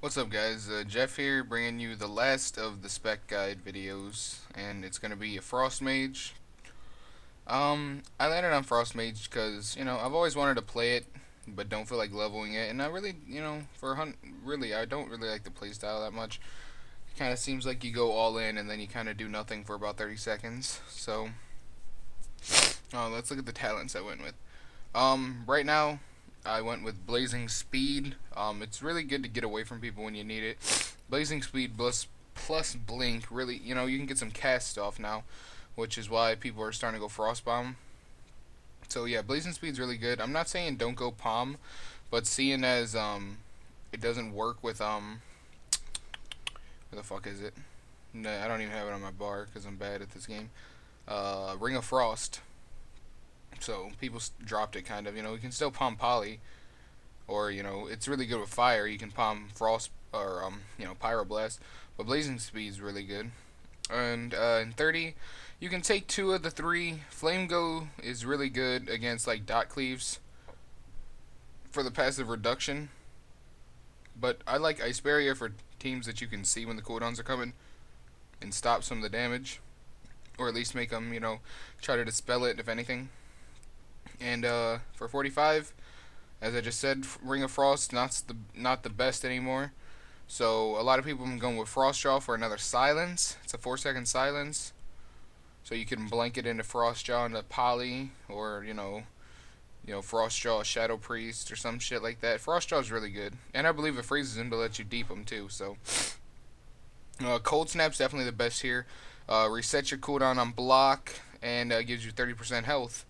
What's up, guys? Jeff here, bringing you the last of the Spec Guide videos, and it's gonna be a Frost Mage. I landed on Frost Mage because I've always wanted to play it, but don't feel like leveling it, and I really, for hunt, really, I don't really like the playstyle that much. It kind of seems like you go all in, and then you kind of do nothing for about 30 seconds. So, let's look at the talents I went with. Right now, I went with Blazing Speed. It's really good to get away from people when you need it. Blazing Speed plus Blink, really, you can get some cast off now, which is why people are starting to go Frostbomb. So yeah, Blazing Speed's really good. I'm not saying don't go Palm, but seeing as it doesn't work with where the fuck is it? No, I don't even have it on my bar because I'm bad at this game. Ring of Frost. So people dropped it kind of. You can still palm Poly, or it's really good with fire. You can palm Frost or Pyroblast, but Blazing Speed is really good. And in 30, you can take two of the three. Flame Go is really good against like dot cleaves for the passive reduction. But I like Ice Barrier for teams that you can see when the cooldowns are coming and stop some of the damage, or at least make them try to dispel it if anything. And for 45, as I just said, Ring of Frost not the best anymore. So a lot of people have been going with Frostjaw for another silence. It's a 4-second silence, so you can blanket into Frostjaw into Poly, or Frostjaw Shadow Priest or some shit like that. Frostjaw is really good, and I believe it freezes him to let you deep him too. So Cold Snap's definitely the best here. Reset your cooldown on block and gives you 30% health,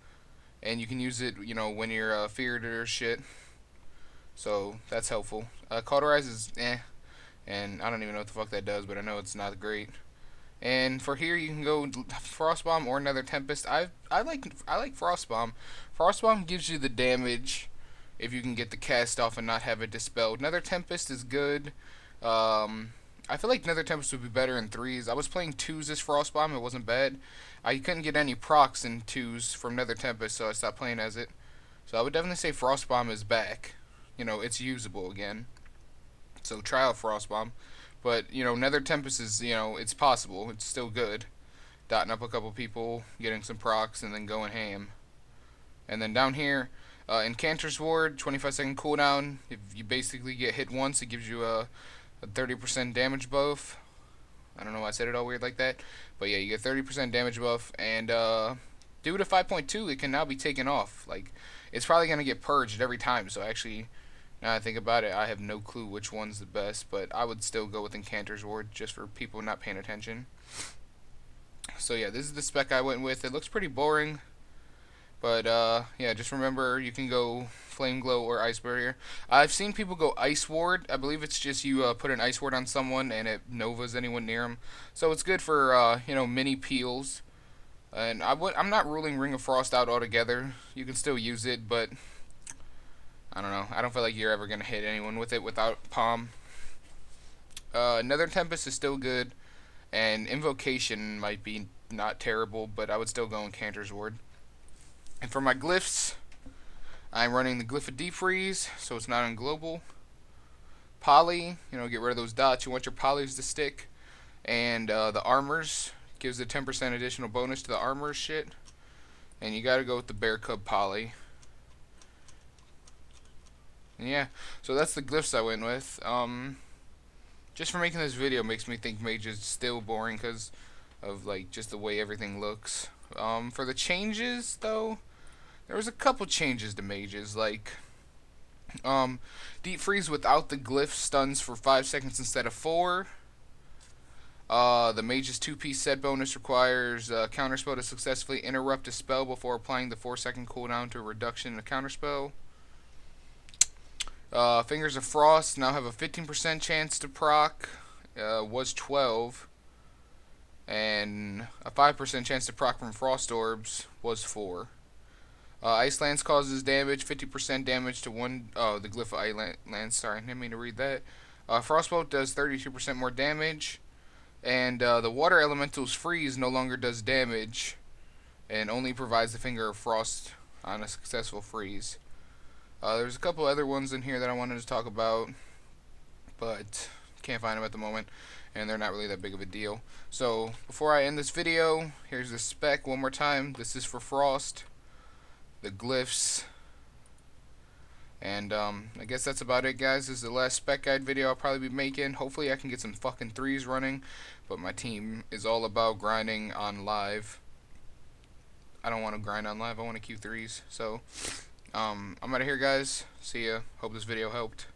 and you can use it when you're feared or shit. So that's helpful. Cauterize is and I don't even know what the fuck that does, but I know it's not great. And for here, you can go Frostbomb or Nether Tempest. I like Frostbomb. Frostbomb gives you the damage if you can get the cast off and not have it dispelled. Nether Tempest is good. I feel like Nether Tempest would be better in threes. I was playing twos this Frostbomb. It wasn't bad. I couldn't get any procs in twos from Nether Tempest, so I stopped playing as it. So I would definitely say Frostbomb is back. It's usable again. So try out Frostbomb. But, Nether Tempest is, it's possible. It's still good. Dotting up a couple people, getting some procs, and then going ham. And then down here, Incanter's Ward, 25-second cooldown. If you basically get hit once, it gives you a 30% damage buff. I don't know why I said it all weird like that. But yeah, you get 30% damage buff. And due to 5.2, it can now be taken off. Like, it's probably going to get purged every time. So actually, now I think about it, I have no clue which one's the best, but I would still go with Incanter's Ward just for people not paying attention. So yeah, this is the spec I went with. It looks pretty boring, but yeah, just remember you can go Flame Glow or Ice Barrier. I've seen people go Ice Ward. I believe it's just you put an Ice Ward on someone and it novas anyone near them. So it's good for mini peels. And I'm not ruling Ring of Frost out altogether. You can still use it, but I don't know. I don't feel like you're ever going to hit anyone with it without Palm. Nether Tempest is still good, and Invocation might be not terrible, but I would still go in Cantor's Ward. And for my Glyphs, I'm running the Glyph of Deep Freeze, so it's not on global. Poly, get rid of those dots. You want your polys to stick. And the armors gives a 10% additional bonus to the armor shit. And you gotta go with the Bear Cub Poly. Yeah, so that's the glyphs I went with. Just for making this video makes me think Mage is still boring because of like just the way everything looks. For the changes though, there was a couple changes to Mages, like Deep Freeze without the glyph stuns for 5 seconds instead of 4. The Mage's 2-piece set bonus requires counterspell to successfully interrupt a spell before applying the 4-second cooldown to a reduction in a counterspell. Fingers of Frost now have a 15% chance to proc, was 12, and a 5% chance to proc from Frost Orbs was 4. Ice Lance causes damage, 50% damage to one, the Glyph of Ice Lance, sorry, I didn't mean to read that. Frostbolt does 32% more damage, and the Water Elemental's Freeze no longer does damage, and only provides the Finger of Frost on a successful freeze. There's a couple other ones in here that I wanted to talk about. but can't find them at the moment, and they're not really that big of a deal. So before I end this video, here's the spec one more time. This is for Frost, the glyphs, and I guess that's about it, guys. This is the last spec guide video I'll probably be making. Hopefully I can get some fucking threes running, but my team is all about grinding on live. I don't want to grind on live, I want to queue threes. So I'm out of here, guys. See ya. Hope this video helped.